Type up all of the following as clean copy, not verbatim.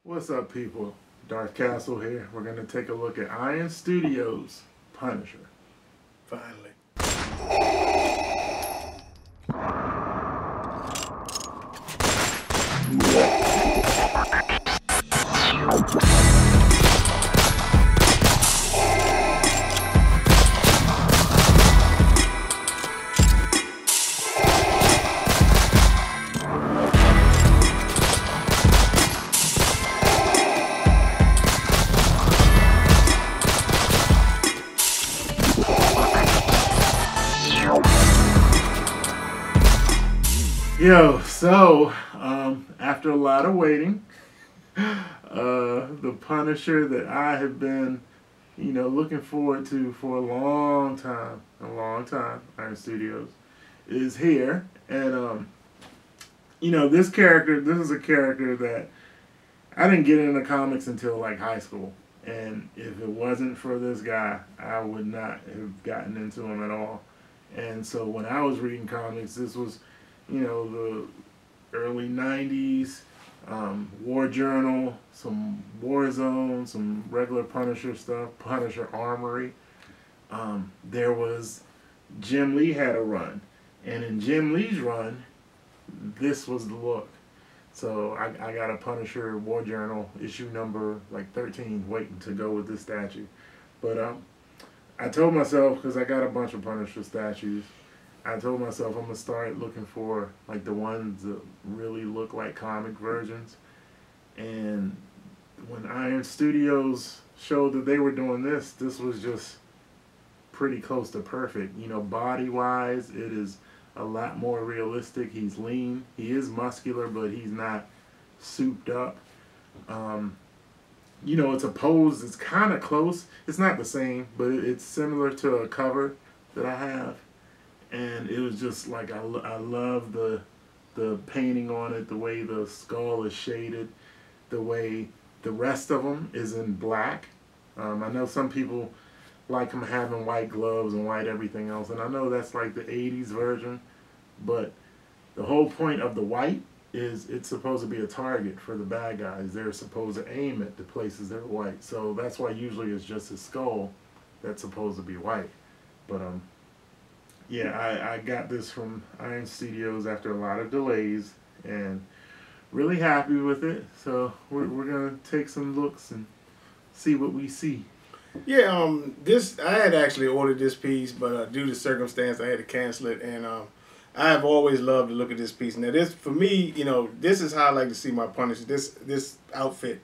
What's up, people? DarthCastle here. We're going to take a look at Iron Studios' Punisher. Finally. After a lot of waiting, the Punisher that I have been, looking forward to for a long time, Iron Studios, is here. And, this is a character that I didn't get into comics until like high school. And if it wasn't for this guy, I would not have gotten into him at all. And so when I was reading comics, this was, the early 90s, War Journal, some Warzone, some regular Punisher stuff, Punisher Armory. There was, Jim Lee had a run. And in Jim Lee's run, this was the look. So I got a Punisher War Journal issue number like 13 waiting to go with this statue. But I told myself, because I got a bunch of Punisher statues, I told myself I'm going to start looking for like the ones that really look like comic versions. And when Iron Studios showed that they were doing this was just pretty close to perfect. Body-wise, it is a lot more realistic. He's lean. He is muscular, but he's not souped up. It's a pose. It's kind of close. It's not the same, but it's similar to a cover that I have. And it was just like, I love the painting on it, the way the skull is shaded, the way the rest of them is in black. I know some people like him having white gloves and white everything else, and I know that's like the 80s version, but the whole point of the white is it's supposed to be a target for the bad guys. They're supposed to aim at the places that are white, so that's why usually it's just his skull that's supposed to be white. But yeah, I got this from Iron Studios after a lot of delays, and really happy with it. So we're gonna take some looks and see what we see. Yeah, I had actually ordered this piece, but due to circumstance, I had to cancel it. And I have always loved to look at this piece. Now, this for me, this is how I like to see my Punisher. This outfit,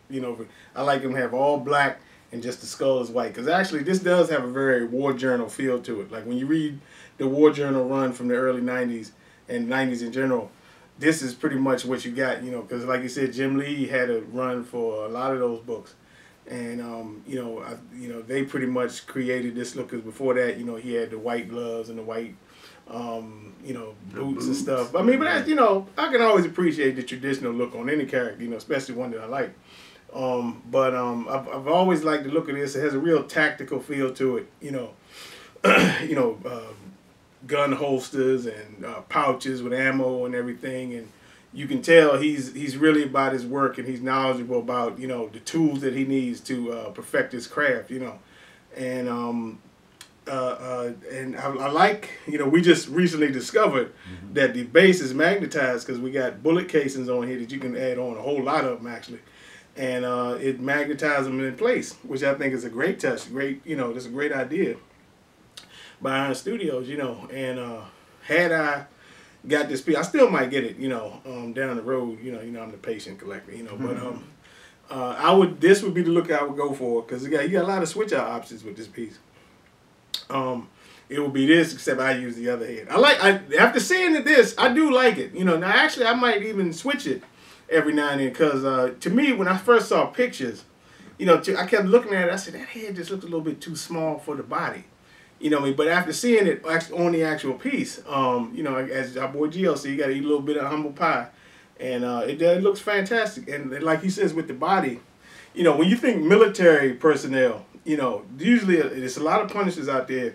I like him to have all black and just the skull is white. Because actually, this does have a very War Journal feel to it. Like when you read the War Journal run from the early 90s and 90s in general, this is pretty much what you got, because like you said, Jim Lee had a run for a lot of those books. And, they pretty much created this look, because before that, he had the white gloves and the white, boots and stuff. I mean, but that's, I can always appreciate the traditional look on any character, especially one that I like. I've always liked the look of this. It has a real tactical feel to it, gun holsters and pouches with ammo and everything, and you can tell he's really about his work, and he's knowledgeable about the tools that he needs to perfect his craft, and I like we just recently discovered that the base is magnetized, because we got bullet casings on here that you can add on a whole lot of them actually, and it magnetizes them in place, which I think is a great touch. That's a great idea by Iron Studios, and had I got this piece, I still might get it, down the road, I'm the patient collector, but this would be the look I would go for, because you got a lot of switch out options with this piece. It would be this, except I use the other head. After seeing this, I do like it, now actually I might even switch it every now and then, because to me, when I first saw pictures, I kept looking at it, I said, that head just looks a little bit too small for the body. But after seeing it on the actual piece, as our boy GLC, you got to eat a little bit of humble pie, and it looks fantastic. And like he says with the body, when you think military personnel, usually there's a lot of Punishers out there.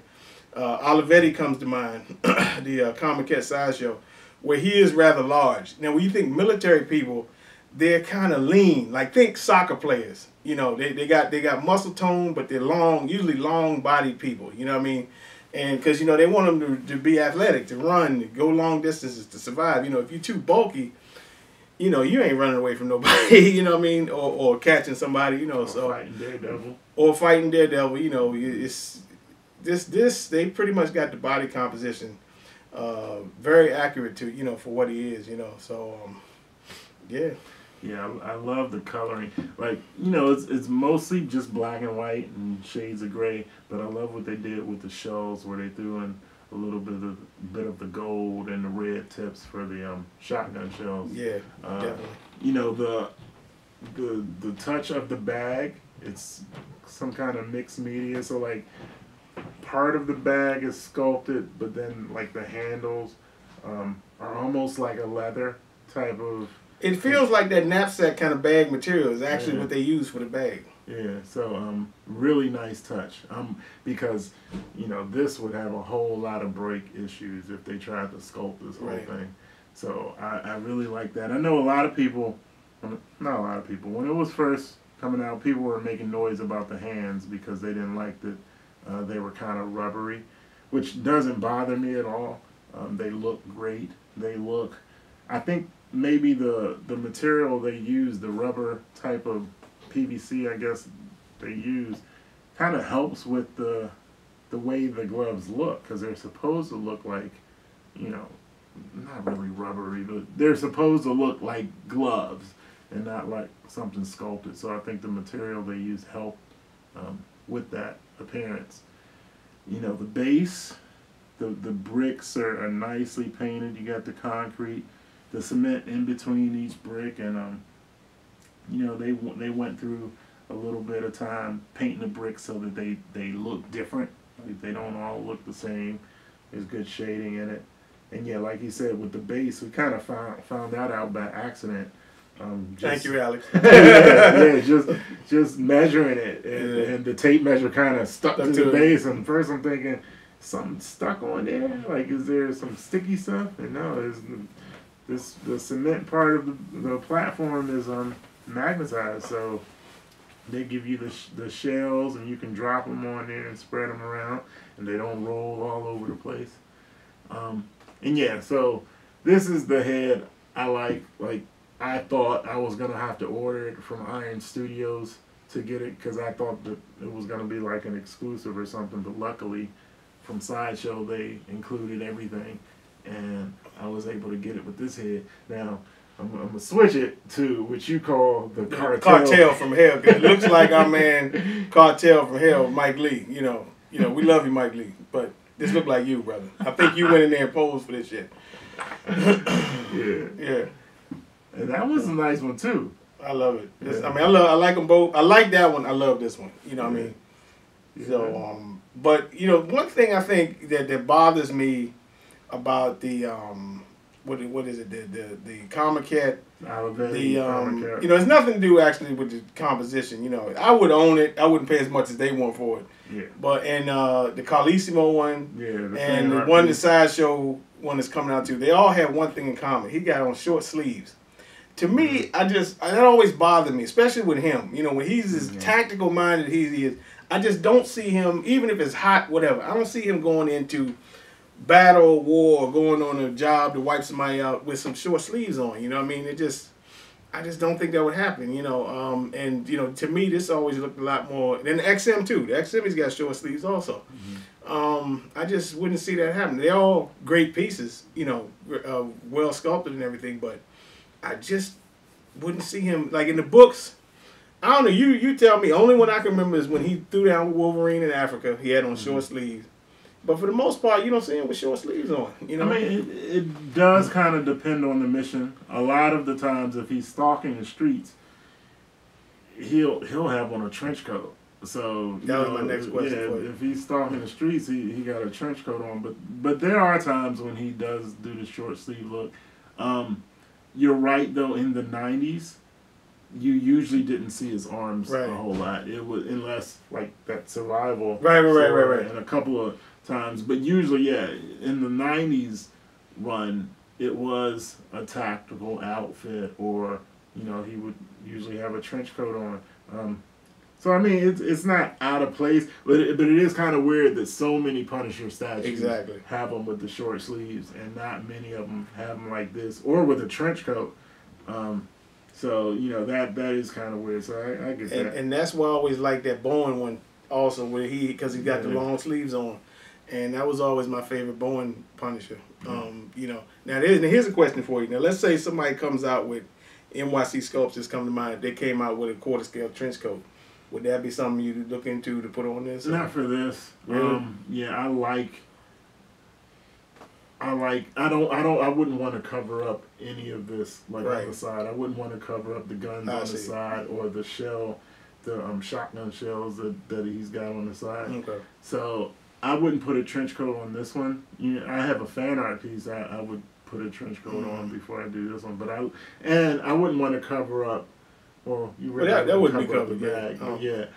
Olivetti comes to mind, the Comic Cat Sideshow, where he is rather large. Now, when you think military people, they're kind of lean. Like think soccer players. You know, they got muscle tone, but they're long, usually long bodied people. You know what I mean? And because you know they want them to be athletic, to run, to go long distances, to survive. You know, if you're too bulky, you know you ain't running away from nobody. You know what I mean? Or catching somebody. You know, or fighting Daredevil. Or fighting Daredevil. You know, it's this they pretty much got the body composition very accurate to for what he is. You know, so yeah. Yeah, I love the coloring. Like, it's mostly just black and white and shades of gray, but I love what they did with the shells where they threw in a little bit of the gold and the red tips for the shotgun shells. Yeah, definitely. The touch of the bag, it's some kind of mixed media. So like part of the bag is sculpted, but then like the handles are almost like a leather type of. It feels like that knapsack kind of bag material is actually what they use for the bag. Yeah, so really nice touch. Because this would have a whole lot of break issues if they tried to sculpt this whole thing. So I really like that. I know a lot of people, not a lot of people, when it was first coming out, people were making noise about the hands because they didn't like that they were kind of rubbery, which doesn't bother me at all. They look great. They look, I think. Maybe the material they use, the rubber type of PVC, I guess they use, kind of helps with the way the gloves look, because they're supposed to look like, not really rubbery, but they're supposed to look like gloves and not like something sculpted. So I think the material they use help with that appearance. The base, the bricks are nicely painted. You got the concrete. The cement in between each brick, and they went through a little bit of time painting the bricks so that they look different. Like they don't all look the same. There's good shading in it, and yeah, like you said, with the base, we kind of found that out by accident. Thank you, Alex. yeah, just measuring it, and the tape measure kind of stuck to the base. And first, I'm thinking something stuck on there. Like, is there some sticky stuff? And no, the cement part of the platform is magnetized, so they give you the shells, and you can drop them on there and spread them around, and they don't roll all over the place. And yeah, so this is the head I like. Like, I thought I was gonna have to order it from Iron Studios to get it, because I thought that it was gonna be like an exclusive or something, but luckily from Sideshow they included everything, and I was able to get it with this head. Now, I'm going to switch it to what you call the cartel. Cartel from Hell. It looks like our man Cartel from Hell, Mike Lee. We love you, Mike Lee, but this look like you, brother. I think you went in there and posed for this shit. Yeah. And that was a nice one, too. I love it. I like them both. I like that one. I love this one. You know what I mean? Yeah. So, but, one thing I think that bothers me about the what is it, the Comic Cat, it's nothing to do actually with the composition. I would own it. I wouldn't pay as much as they want for it. Yeah. But the Carlissimo one, and the one, the Sideshow one that's coming out too, they all have one thing in common. He got on short sleeves. To me, that always bothered me, especially with him. When he's as tactical minded as he is, I just don't see him, even if it's hot, whatever. I don't see him going into battle, war, or going on a job to wipe somebody out with some short sleeves on. You know what I mean? I just don't think that would happen. And to me, this always looked a lot more. And the XM too. The XM, he's got short sleeves also. I just wouldn't see that happen. They're all great pieces, well sculpted and everything, but I just wouldn't see him like in the books. I don't know. You tell me. Only one I can remember is when he threw down with Wolverine in Africa. He had on short sleeves. But for the most part, you don't see him with short sleeves on. I mean, it does kind of depend on the mission. A lot of the times, if he's stalking the streets, he'll have on a trench coat. So that was my next question. Yeah, for you. If he's stalking the streets, he got a trench coat on. But there are times when he does do the short sleeve look. You're right though. In the '90s, you usually didn't see his arms a whole lot. It was unless like that survival. Right. And a couple of times, but usually, in the '90s run, it was a tactical outfit or you know, he would usually have a trench coat on. So I mean, it's not out of place, but it is kind of weird that so many Punisher statues have them with the short sleeves, and not many of them have them like this or with a trench coat. So you know that is kind of weird. So I get that. And that's why I always like that Bowen one also, where because he got the long sleeves on, and that was always my favorite Bowen Punisher. You know, now here's a question for you. Now let's say somebody comes out with NYC Sculpts just come to mind. They came out with a quarter scale trench coat. Would that be something you'd look into to put on this? Not for this. Really? Yeah, I wouldn't want to cover up any of this on the side. I wouldn't want to cover up the guns on the side or the shell, the shotgun shells that he's got on the side. Okay. So I wouldn't put a trench coat on this one. You know, I have a fan art piece. I would put a trench coat on before I do this one, but I wouldn't want to cover up. Well, you really that wouldn't be covered, the bag. But yeah,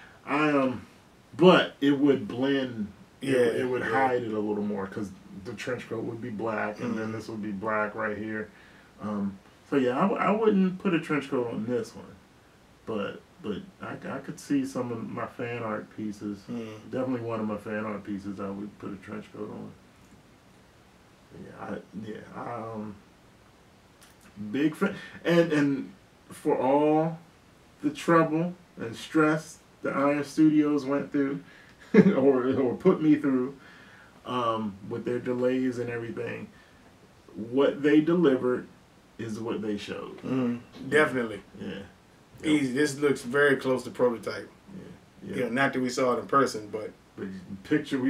but it would blend. Yeah, it would hide it a little more because the trench coat would be black, and then this would be black right here. So yeah, I wouldn't put a trench coat on this one, but I could see some of my fan art pieces. Definitely one of my fan art pieces I would put a trench coat on. Big fan, and for all the trouble and stress the Iron Studios went through, or put me through, with their delays and everything, what they delivered is what they showed. Definitely. Yeah. Easy. This looks very close to prototype. Yeah. You know, not that we saw it in person, but we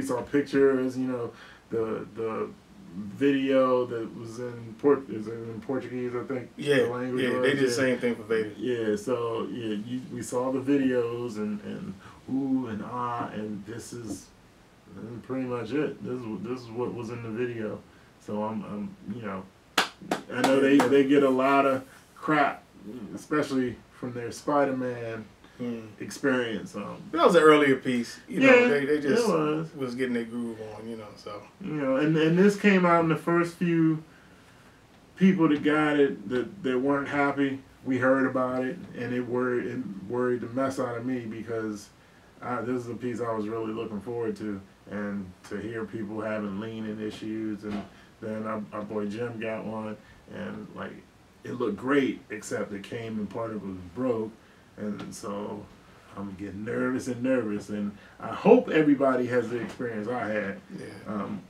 saw pictures. You know, the video that was in Portuguese, I think. Yeah, the language they did the same thing for Vader. Yeah, so we saw the videos and ooh and ah, and this is pretty much it. This is what was in the video. So I'm you know, I know they get a lot of crap, especially from their Spider-Man experience. That was an earlier piece. You know, they just was getting their groove on, you know, so. You know, and this came out in the first few people that got it that weren't happy. We heard about it, and it worried the mess out of me because this is a piece I was really looking forward to, and to hear people having leaning issues, and then our boy Jim got one, and like it looked great, except it came and part of it was broke. And so I'm getting nervous, and I hope everybody has the experience I had,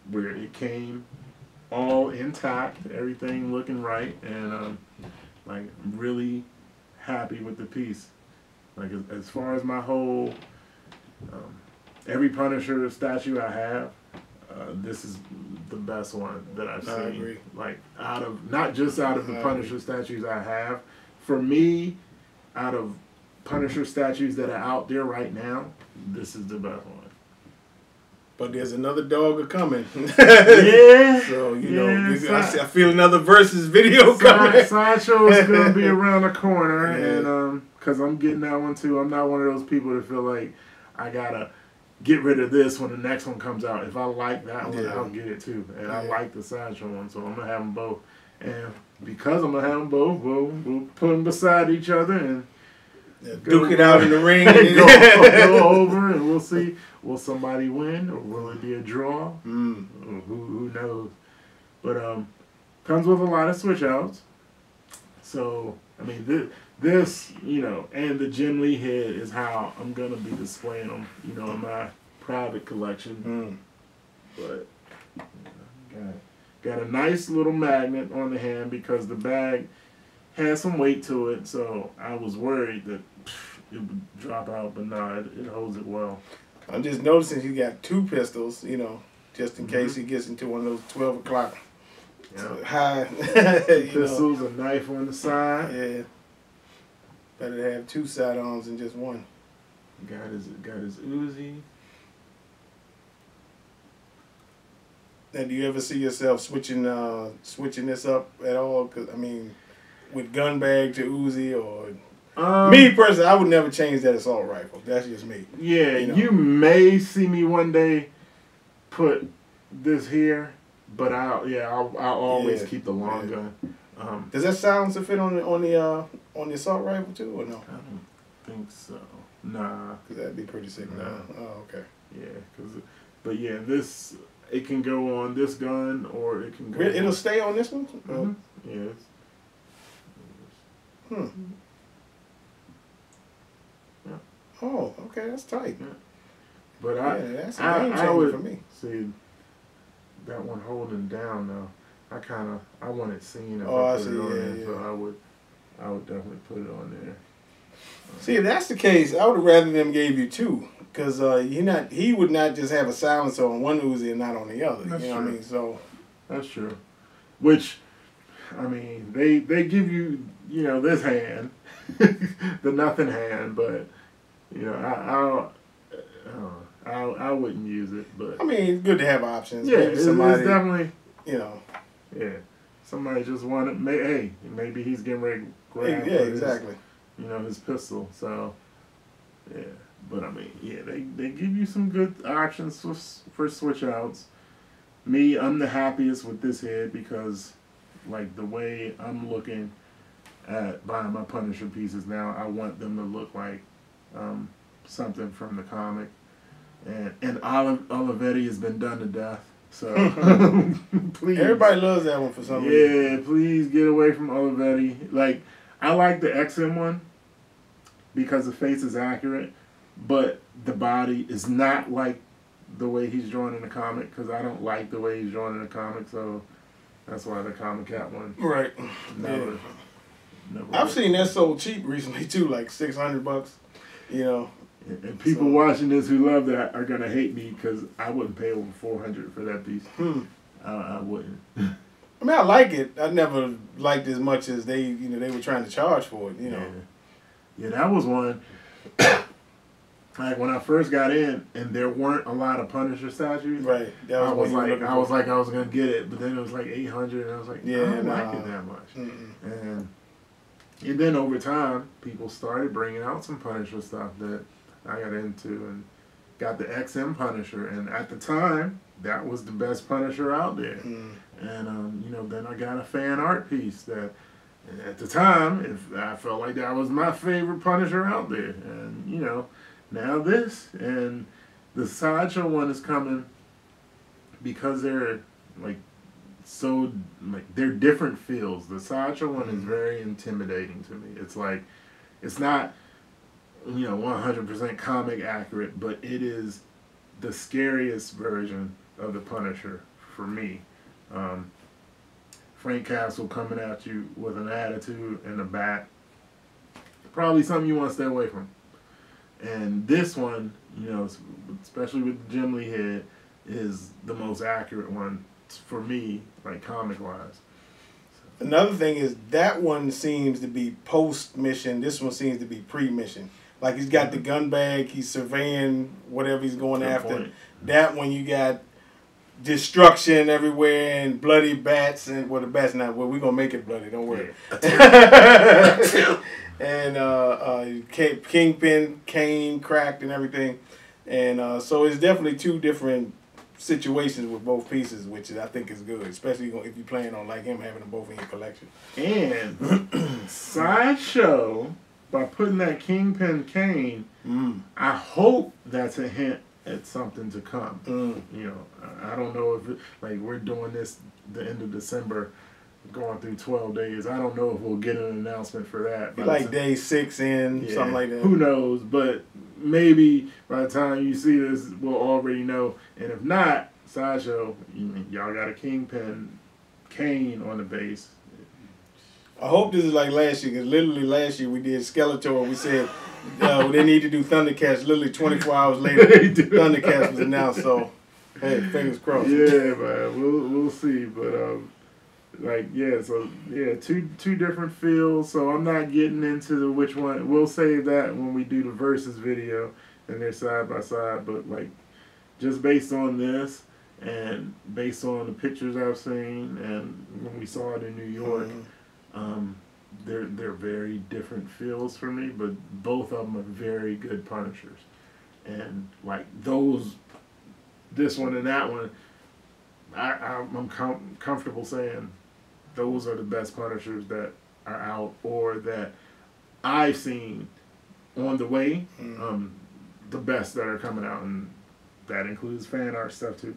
where it came all intact, everything looking right, and like I'm really happy with the piece. Like as far as my whole every Punisher statue I have, this is the best one that I've seen. I agree. Like not just out of the Punisher statues I have, for me, out of Punisher statues that are out there right now, this is the best one. But there's another dog coming. Yeah. So, you know, I feel another Versus video coming. Sideshow is going to be around the corner, and because I'm getting that one too. I'm not one of those people that feel like I got to get rid of this when the next one comes out. If I like that one, I'll get it too. And I like the Sideshow one, so I'm going to have them both. And because I'm going to have them both, we'll put them beside each other and duke it out in the ring. go over, and we'll see. Will somebody win, or will it be a draw? Who knows? But comes with a lot of switch outs. So I mean, this you know, and the Jim Lee head is how I'm gonna be displaying them, you know, in my private collection. But got a nice little magnet on the hand because the bag has some weight to it, so I was worried that it would drop out, but no, it holds it well. I'm just noticing he got two pistols, you know, just in case he gets into one of those 12 o'clock high pistols, a knife on the side. Yeah. Better have two sidearms than just one. Got his Uzi. Now, do you ever see yourself switching this up at all? 'Cause I mean, with gun bag to Uzi, or me personally, I would never change that assault rifle. That's just me. Yeah, you may see me one day put this here, but I'll always keep the long gun. Does that silencer fit on the assault rifle too, or no? I don't think so. Nah. Cause that'd be pretty sick. Nah. Oh, okay. Yeah, but yeah, it can go on this gun, or it can go. It'll stay on this one. Mm-hmm. Yes. Yeah. Oh, okay, that's tight. Yeah. But that's a game changer for me. See that one holding down though. I want it seen if I I put see. it on there, Yeah. so I would definitely put it on there. See, if that's the case, I would have rather them gave you two, because he would not just have a silencer on one Uzi and not on the other. That's you know true. what I mean? So that's true. Which, I mean, they give you this hand, the nothing hand, but I wouldn't use it. But I mean, it's good to have options. Yeah, Maybe it's definitely Yeah, somebody just wanted. Hey, maybe he's getting ready to grab. Exactly. His pistol. So, yeah. But I mean, yeah, they give you some good options for switch outs. Me, I'm the happiest with this head because, like, the way I'm looking at buying my Punisher pieces now, I want them to look like something from the comic. And Olivetti has been done to death. So, please. Everybody loves that one for some reason. Yeah, please get away from Olivetti. Like, I like the XM one because the face is accurate, but the body is not like the way he's drawn in the comic, because I don't like the way he's drawn in the comic, so that's why the Comic Cat one. Right. Never I've seen that sold cheap recently too, like $600. And people watching this who love that are gonna hate me because I wouldn't pay over $400 for that piece. I wouldn't. I mean, I like it. I never liked as much as they were trying to charge for it. Yeah, that was one. Like when I first got in, and there weren't a lot of Punisher statues. Right. I was like, I was gonna get it, but then it was like $800, and I was like, I don't like it that much. And then over time, people started bringing out some Punisher stuff that I got into, and got the XM Punisher, and at the time, that was the best Punisher out there. And then I got a fan art piece that, at the time, I felt like that was my favorite Punisher out there. And now this, and the Sideshow one is coming because they're they're different feels. The Sideshow one is very intimidating to me. It's like, it's not 100% comic accurate, but it is the scariest version of the Punisher for me. Frank Castle coming at you with an attitude and a bat, probably something you want to stay away from. And this one, especially with the Jim Lee head, is the most accurate one for me, like comic-wise. Another thing is that one seems to be post-mission. This one seems to be pre-mission. Like he's got the gun bag, he's surveying whatever he's going after. Point. That one you got destruction everywhere and bloody bats, and the bats not. Well, we're gonna make it bloody. Don't worry. Yeah. And Kingpin, cane cracked and everything, and so it's definitely two different situations with both pieces, which I think is good, especially if you plan on like him having them both in your collection. And Sideshow, by putting that Kingpin cane, I hope that's a hint at something to come. I don't know if we're doing this the end of December, going through 12 days. I don't know if we'll get an announcement for that. Like day 6 in, something like that. Who knows? But maybe by the time you see this, we'll already know. And if not, Sideshow, y'all got a Kingpin cane on the base. I hope this is like last year, because literally last year we did Skeletor. We said they need to do Thundercats. Literally 24 hours later, Thundercats was announced. So, hey, fingers crossed. Yeah, man, we'll see. But two different feels. So I'm not getting into the which one. We'll save that when we do the versus video and they're side by side. But just based on this and based on the pictures I've seen and when we saw it in New York. They're very different feels for me, but both of them are very good Punishers. And this one and that one, I'm comfortable saying those are the best Punishers that are out or that I've seen on the way. The best that are coming out, and that includes fan art stuff too.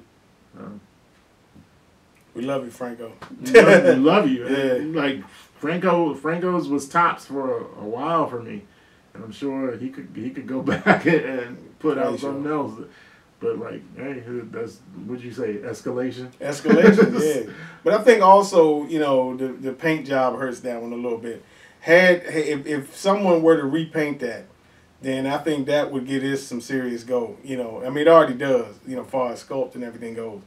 We love you, Franco. love you. Yeah. Like Franco's was tops for a while for me, and I'm sure he could go back and put out something else. But like, hey, that's what'd you say? Escalation. Escalation, yeah. But I think also, you know, the paint job hurts that one a little bit. If someone were to repaint that, then I think that would get us some serious go. You know, I mean, it already does. You know, as far as sculpt and everything goes.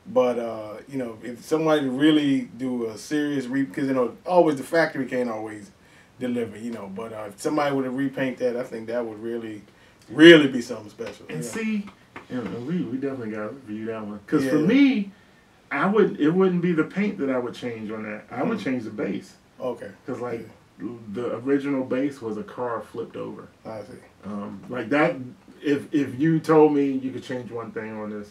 But you know, if somebody really do a serious because you know, always the factory can't always deliver. You know, but if somebody were to repaint that, I think that would really be something special. And see. Yeah, we definitely got to review that one. Because for me, it wouldn't be the paint that I would change on that. I would change the base. Okay. Because like the original base was a car flipped over. I see. Like that. If you told me you could change one thing on this,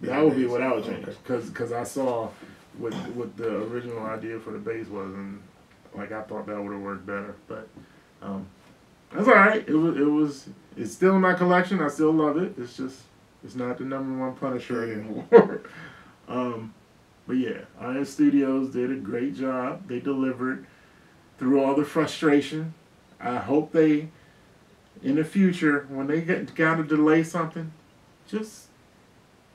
that would be what I would change. Because I saw what the original idea for the base was, and like I thought that would have worked better. But that's all right. It's still in my collection. I still love it. It's not the #1 Punisher anymore. But yeah, Iron Studios did a great job. They delivered through all the frustration. I hope they, in the future, when they got to delay something, just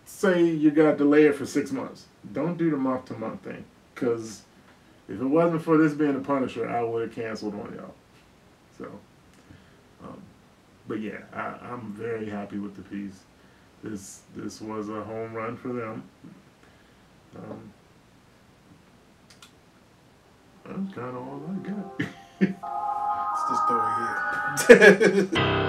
say you got to delay it for 6 months. Don't do the month-to-month thing. Because if it wasn't for this being a Punisher, I would have canceled on y'all. So, but yeah, I'm very happy with the piece. This was a home run for them. That's kind of all I got. It's the story here.